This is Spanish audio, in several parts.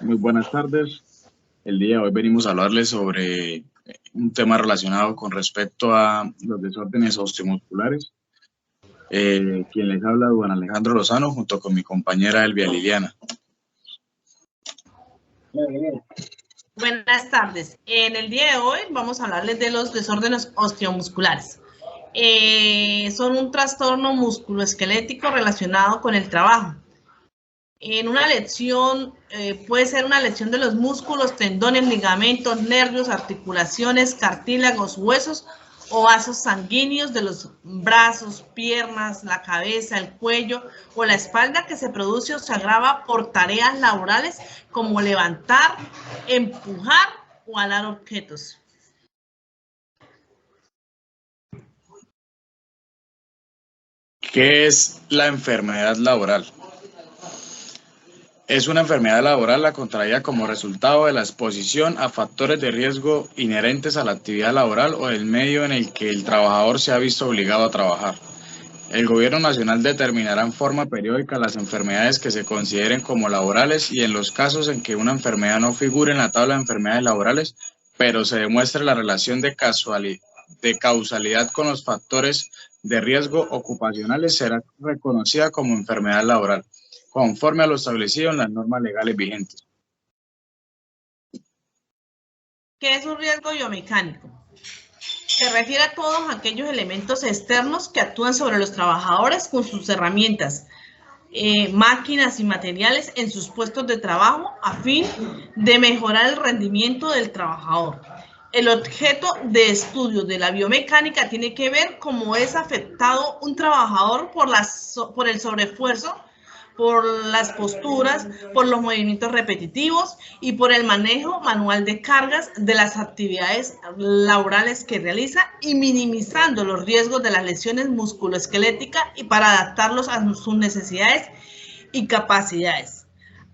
Muy buenas tardes. El día de hoy venimos a hablarles sobre un tema relacionado con respecto a los desórdenes osteomusculares. Quien les habla, Juan Alejandro Lozano, junto con mi compañera Elvia Liliana. Buenas tardes. En el día de hoy vamos a hablarles de los desórdenes osteomusculares. Son un trastorno musculoesquelético relacionado con el trabajo. En una lesión, puede ser una lesión de los músculos, tendones, ligamentos, nervios, articulaciones, cartílagos, huesos o vasos sanguíneos de los brazos, piernas, la cabeza, el cuello o la espalda, que se produce o se agrava por tareas laborales como levantar, empujar o alar objetos. ¿Qué es la enfermedad laboral? Es una enfermedad laboral la contraída como resultado de la exposición a factores de riesgo inherentes a la actividad laboral o del medio en el que el trabajador se ha visto obligado a trabajar. El Gobierno Nacional determinará en forma periódica las enfermedades que se consideren como laborales y en los casos en que una enfermedad no figure en la tabla de enfermedades laborales, pero se demuestre la relación de causalidad con los factores de riesgo ocupacionales, será reconocida como enfermedad laboral, conforme a lo establecido en las normas legales vigentes. ¿Qué es un riesgo biomecánico? Se refiere a todos aquellos elementos externos que actúan sobre los trabajadores con sus herramientas, máquinas y materiales en sus puestos de trabajo a fin de mejorar el rendimiento del trabajador. El objeto de estudio de la biomecánica tiene que ver cómo es afectado un trabajador por el sobreesfuerzo, por las posturas, por los movimientos repetitivos y por el manejo manual de cargas de las actividades laborales que realiza, y minimizando los riesgos de las lesiones musculoesqueléticas y para adaptarlos a sus necesidades y capacidades.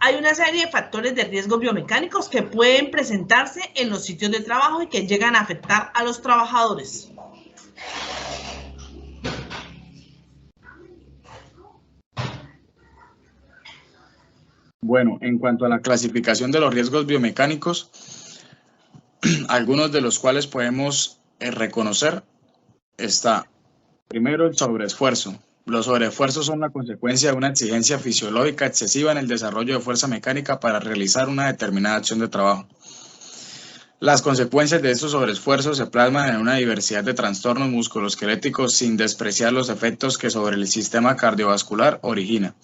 Hay una serie de factores de riesgo biomecánicos que pueden presentarse en los sitios de trabajo y que llegan a afectar a los trabajadores. Bueno, en cuanto a la clasificación de los riesgos biomecánicos, algunos de los cuales podemos reconocer, está primero el sobreesfuerzo. Los sobreesfuerzos son la consecuencia de una exigencia fisiológica excesiva en el desarrollo de fuerza mecánica para realizar una determinada acción de trabajo. Las consecuencias de estos sobreesfuerzos se plasman en una diversidad de trastornos musculoesqueléticos, sin despreciar los efectos que sobre el sistema cardiovascular origina.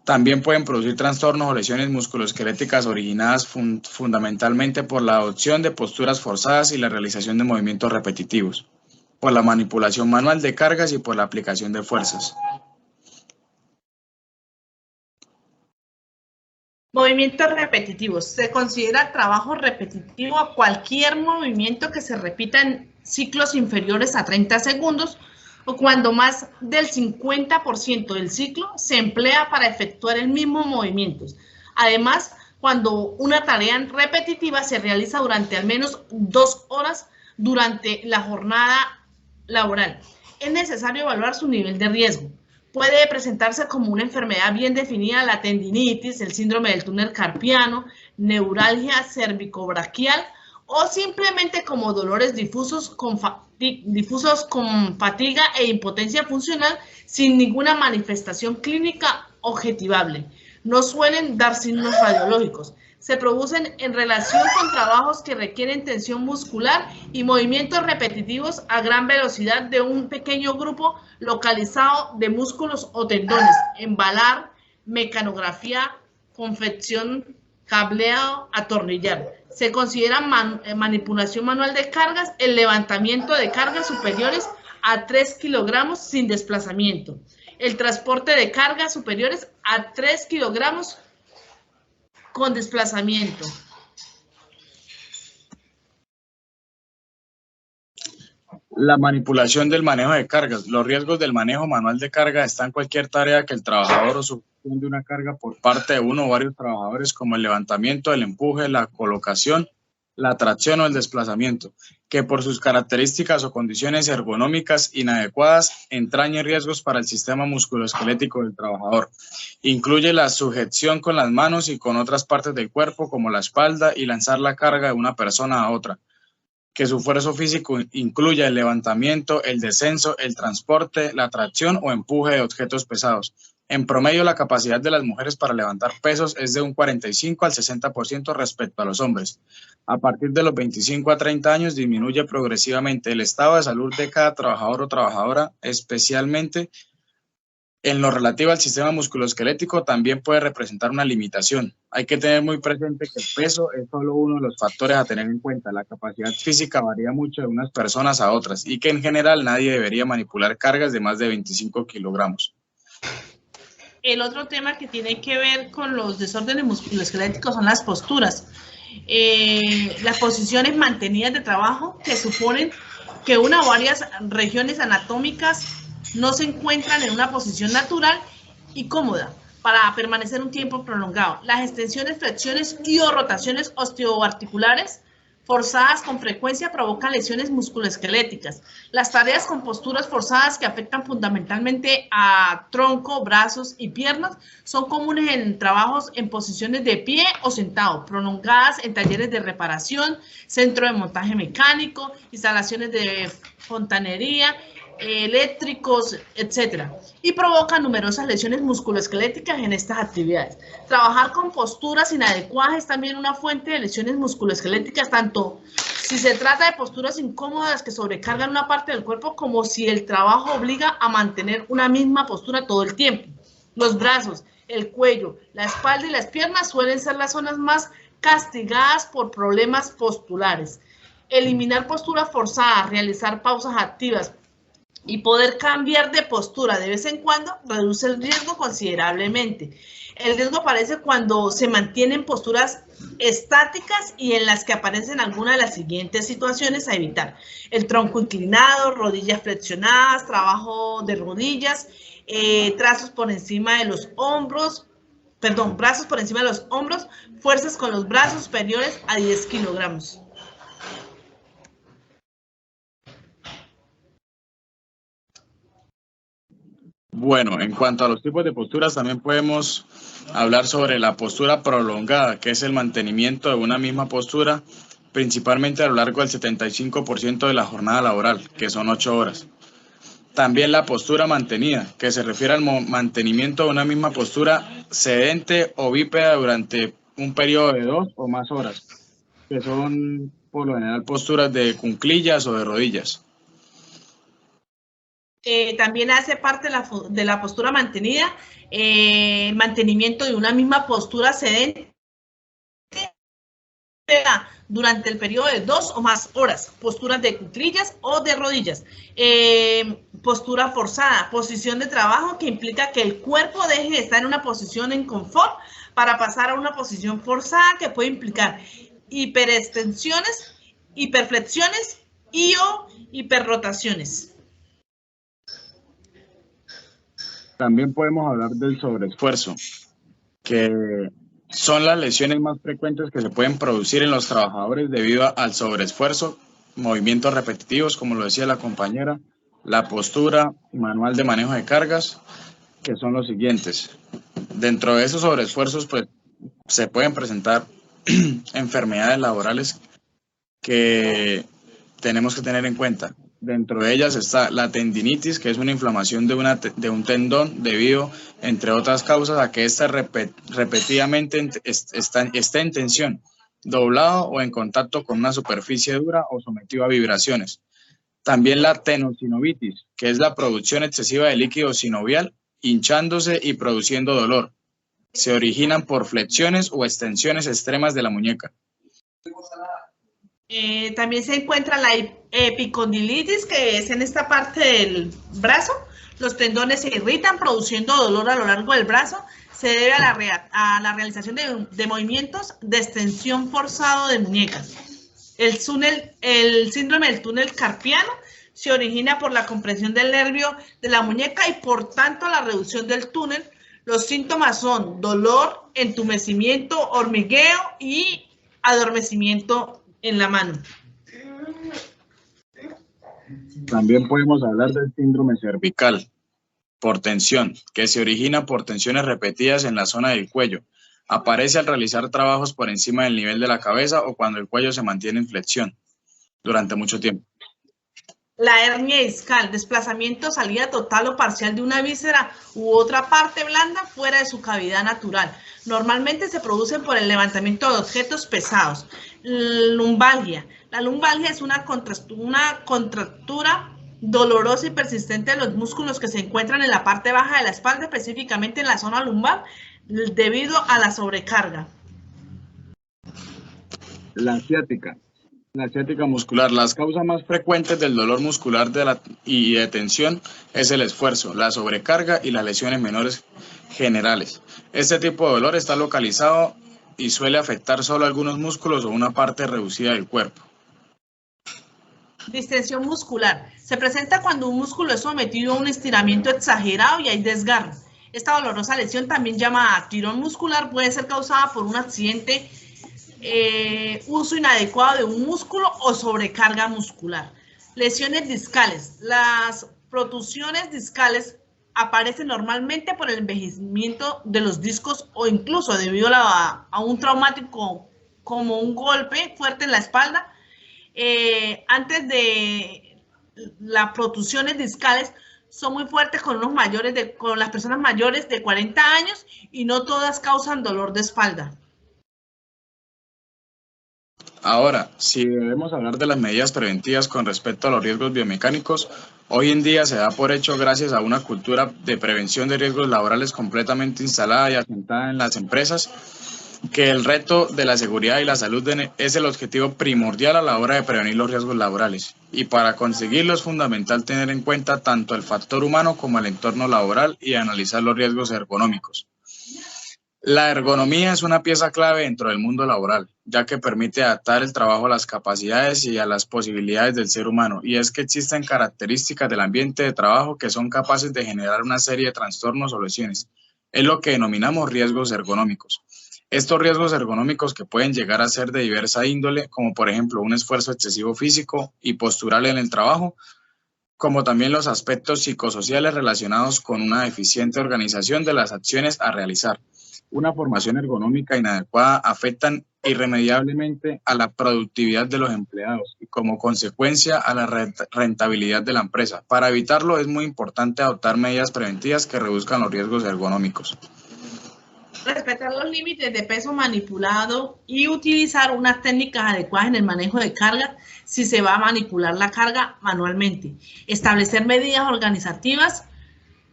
También pueden producir trastornos o lesiones musculoesqueléticas originadas fundamentalmente por la adopción de posturas forzadas y la realización de movimientos repetitivos, por la manipulación manual de cargas y por la aplicación de fuerzas. Movimientos repetitivos. Se considera trabajo repetitivo a cualquier movimiento que se repita en ciclos inferiores a 30 segundos o cuando más del 50% del ciclo se emplea para efectuar el mismo movimiento. Además, cuando una tarea repetitiva se realiza durante al menos 2 horas durante la jornada laboral, es necesario evaluar su nivel de riesgo. Puede presentarse como una enfermedad bien definida la tendinitis, el síndrome del túnel carpiano, neuralgia cervicobraquial o simplemente como dolores difusos con fatiga e impotencia funcional sin ninguna manifestación clínica objetivable. No suelen dar signos radiológicos. Se producen en relación con trabajos que requieren tensión muscular y movimientos repetitivos a gran velocidad de un pequeño grupo localizado de músculos o tendones, embalar, mecanografía, confección, cableado, atornillar. Se considera manipulación manual de cargas el levantamiento de cargas superiores a 3 kilogramos sin desplazamiento, el transporte de cargas superiores a 3 kilogramos con desplazamiento. La manipulación del manejo de cargas. Los riesgos del manejo manual de carga están en cualquier tarea que el trabajador o sujeción de una carga por parte de uno o varios trabajadores, como el levantamiento, el empuje, la colocación, la tracción o el desplazamiento, que por sus características o condiciones ergonómicas inadecuadas entrañen riesgos para el sistema musculoesquelético del trabajador. Incluye la sujeción con las manos y con otras partes del cuerpo, como la espalda, y lanzar la carga de una persona a otra. Que su esfuerzo físico incluya el levantamiento, el descenso, el transporte, la tracción o empuje de objetos pesados. En promedio, la capacidad de las mujeres para levantar pesos es de un 45 al 60% respecto a los hombres. A partir de los 25 a 30 años disminuye progresivamente el estado de salud de cada trabajador o trabajadora, especialmente en lo relativo al sistema musculoesquelético. También puede representar una limitación. Hay que tener muy presente que el peso es solo uno de los factores a tener en cuenta. La capacidad física varía mucho de unas personas a otras y que en general nadie debería manipular cargas de más de 25 kilogramos. El otro tema que tiene que ver con los desórdenes musculoesqueléticos son las posturas. Las posiciones mantenidas de trabajo, que suponen que una o varias regiones anatómicas no se encuentran en una posición natural y cómoda para permanecer un tiempo prolongado. Las extensiones, flexiones y o rotaciones osteoarticulares forzadas con frecuencia provocan lesiones musculoesqueléticas. Las tareas con posturas forzadas que afectan fundamentalmente a tronco, brazos y piernas son comunes en trabajos en posiciones de pie o sentado, prolongadas en talleres de reparación, centro de montaje mecánico, instalaciones de fontanería, eléctricos, etcétera, y provoca numerosas lesiones musculoesqueléticas en estas actividades. Trabajar con posturas inadecuadas es también una fuente de lesiones musculoesqueléticas, tanto si se trata de posturas incómodas que sobrecargan una parte del cuerpo, como si el trabajo obliga a mantener una misma postura todo el tiempo. Los brazos, el cuello, la espalda y las piernas suelen ser las zonas más castigadas por problemas postulares. Eliminar posturas forzadas, realizar pausas activas y poder cambiar de postura de vez en cuando reduce el riesgo considerablemente. El riesgo aparece cuando se mantienen posturas estáticas y en las que aparecen algunas de las siguientes situaciones a evitar: el tronco inclinado, rodillas flexionadas, trabajo de rodillas, brazos por encima de los hombros, fuerzas con los brazos superiores a 10 kilogramos. Bueno, en cuanto a los tipos de posturas, también podemos hablar sobre la postura prolongada, que es el mantenimiento de una misma postura, principalmente a lo largo del 75% de la jornada laboral, que son 8 horas. También la postura mantenida, que se refiere al mantenimiento de una misma postura sedente o bípeda durante un periodo de 2 o más horas, que son por lo general posturas de cuclillas o de rodillas. También hace parte de la postura mantenida el mantenimiento de una misma postura sedente durante el periodo de 2 o más horas, posturas de cuclillas o de rodillas. Postura forzada, posición de trabajo que implica que el cuerpo deje de estar en una posición en confort para pasar a una posición forzada, que puede implicar hiperextensiones, hiperflexiones y o hiperrotaciones. También podemos hablar del sobreesfuerzo, que son las lesiones más frecuentes que se pueden producir en los trabajadores debido al sobreesfuerzo, movimientos repetitivos, como lo decía la compañera, la postura, manual de manejo de cargas, que son los siguientes. Dentro de esos sobreesfuerzos, pues, se pueden presentar enfermedades laborales que tenemos que tener en cuenta. Dentro de ellas está la tendinitis, que es una inflamación de un tendón debido, entre otras causas, a que ésta repetidamente está en tensión, doblado o en contacto con una superficie dura o sometido a vibraciones. También la tenosinovitis, que es la producción excesiva de líquido sinovial, hinchándose y produciendo dolor. Se originan por flexiones o extensiones extremas de la muñeca. También se encuentra la epicondilitis, que es en esta parte del brazo. Los tendones se irritan, produciendo dolor a lo largo del brazo. Se debe a la realización de movimientos de extensión forzado de muñecas. El síndrome del túnel carpiano se origina por la compresión del nervio de la muñeca y por tanto la reducción del túnel. Los síntomas son dolor, entumecimiento, hormigueo y adormecimiento en la mano. También podemos hablar del síndrome cervical por tensión, que se origina por tensiones repetidas en la zona del cuello. Aparece al realizar trabajos por encima del nivel de la cabeza o cuando el cuello se mantiene en flexión durante mucho tiempo. La hernia discal, desplazamiento, salida total o parcial de una víscera u otra parte blanda fuera de su cavidad natural. Normalmente se producen por el levantamiento de objetos pesados. Lumbalgia. La lumbalgia es una contractura dolorosa y persistente de los músculos que se encuentran en la parte baja de la espalda, específicamente en la zona lumbar, debido a la sobrecarga. La ciática. La ciática muscular. Las causas más frecuentes del dolor muscular y de tensión es el esfuerzo, la sobrecarga y las lesiones menores generales. Este tipo de dolor está localizado y suele afectar solo algunos músculos o una parte reducida del cuerpo. Distensión muscular. Se presenta cuando un músculo es sometido a un estiramiento exagerado y hay desgarro. Esta dolorosa lesión, también llamada tirón muscular, puede ser causada por un accidente, uso inadecuado de un músculo o sobrecarga muscular. Lesiones discales. Las protusiones discales aparecen normalmente por el envejecimiento de los discos o incluso debido a un traumático como un golpe fuerte en la espalda. Antes de las protusiones discales son muy fuertes con las personas mayores de 40 años y no todas causan dolor de espalda. Ahora, si debemos hablar de las medidas preventivas con respecto a los riesgos biomecánicos, hoy en día se da por hecho, gracias a una cultura de prevención de riesgos laborales completamente instalada y asentada en las empresas, que el reto de la seguridad y la salud es el objetivo primordial a la hora de prevenir los riesgos laborales. Y para conseguirlo es fundamental tener en cuenta tanto el factor humano como el entorno laboral y analizar los riesgos ergonómicos. La ergonomía es una pieza clave dentro del mundo laboral, ya que permite adaptar el trabajo a las capacidades y a las posibilidades del ser humano, y es que existen características del ambiente de trabajo que son capaces de generar una serie de trastornos o lesiones. Es lo que denominamos riesgos ergonómicos. Estos riesgos ergonómicos, que pueden llegar a ser de diversa índole, como por ejemplo un esfuerzo excesivo físico y postural en el trabajo, como también los aspectos psicosociales relacionados con una deficiente organización de las acciones a realizar. Una formación ergonómica inadecuada afectan irremediablemente a la productividad de los empleados y como consecuencia a la rentabilidad de la empresa. Para evitarlo es muy importante adoptar medidas preventivas que reduzcan los riesgos ergonómicos. Respetar los límites de peso manipulado y utilizar unas técnicas adecuadas en el manejo de carga si se va a manipular la carga manualmente. Establecer medidas organizativas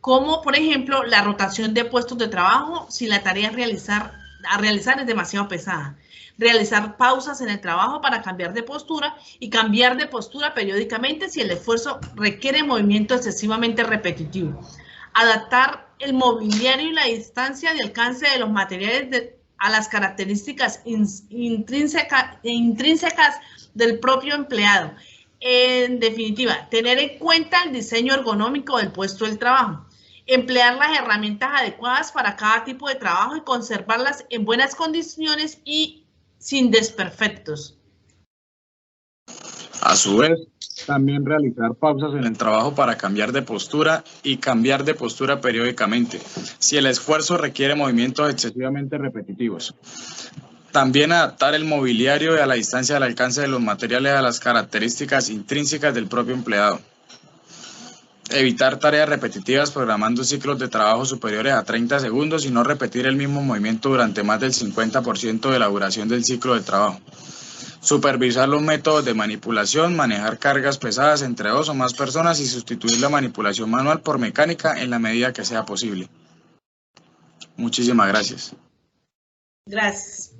como, por ejemplo, la rotación de puestos de trabajo si la tarea a realizar es demasiado pesada. Realizar pausas en el trabajo para cambiar de postura y cambiar de postura periódicamente si el esfuerzo requiere movimiento excesivamente repetitivo. Adaptar el mobiliario y la distancia de alcance de los materiales a las características intrínsecas del propio empleado. En definitiva, tener en cuenta el diseño ergonómico del puesto de trabajo. Emplear las herramientas adecuadas para cada tipo de trabajo y conservarlas en buenas condiciones y sin desperfectos. A su vez, también realizar pausas en el trabajo para cambiar de postura y cambiar de postura periódicamente, si el esfuerzo requiere movimientos excesivamente repetitivos. También adaptar el mobiliario y a la distancia del alcance de los materiales a las características intrínsecas del propio empleado. Evitar tareas repetitivas programando ciclos de trabajo superiores a 30 segundos y no repetir el mismo movimiento durante más del 50% de la duración del ciclo de trabajo. Supervisar los métodos de manipulación, manejar cargas pesadas entre 2 o más personas y sustituir la manipulación manual por mecánica en la medida que sea posible. Muchísimas gracias. Gracias.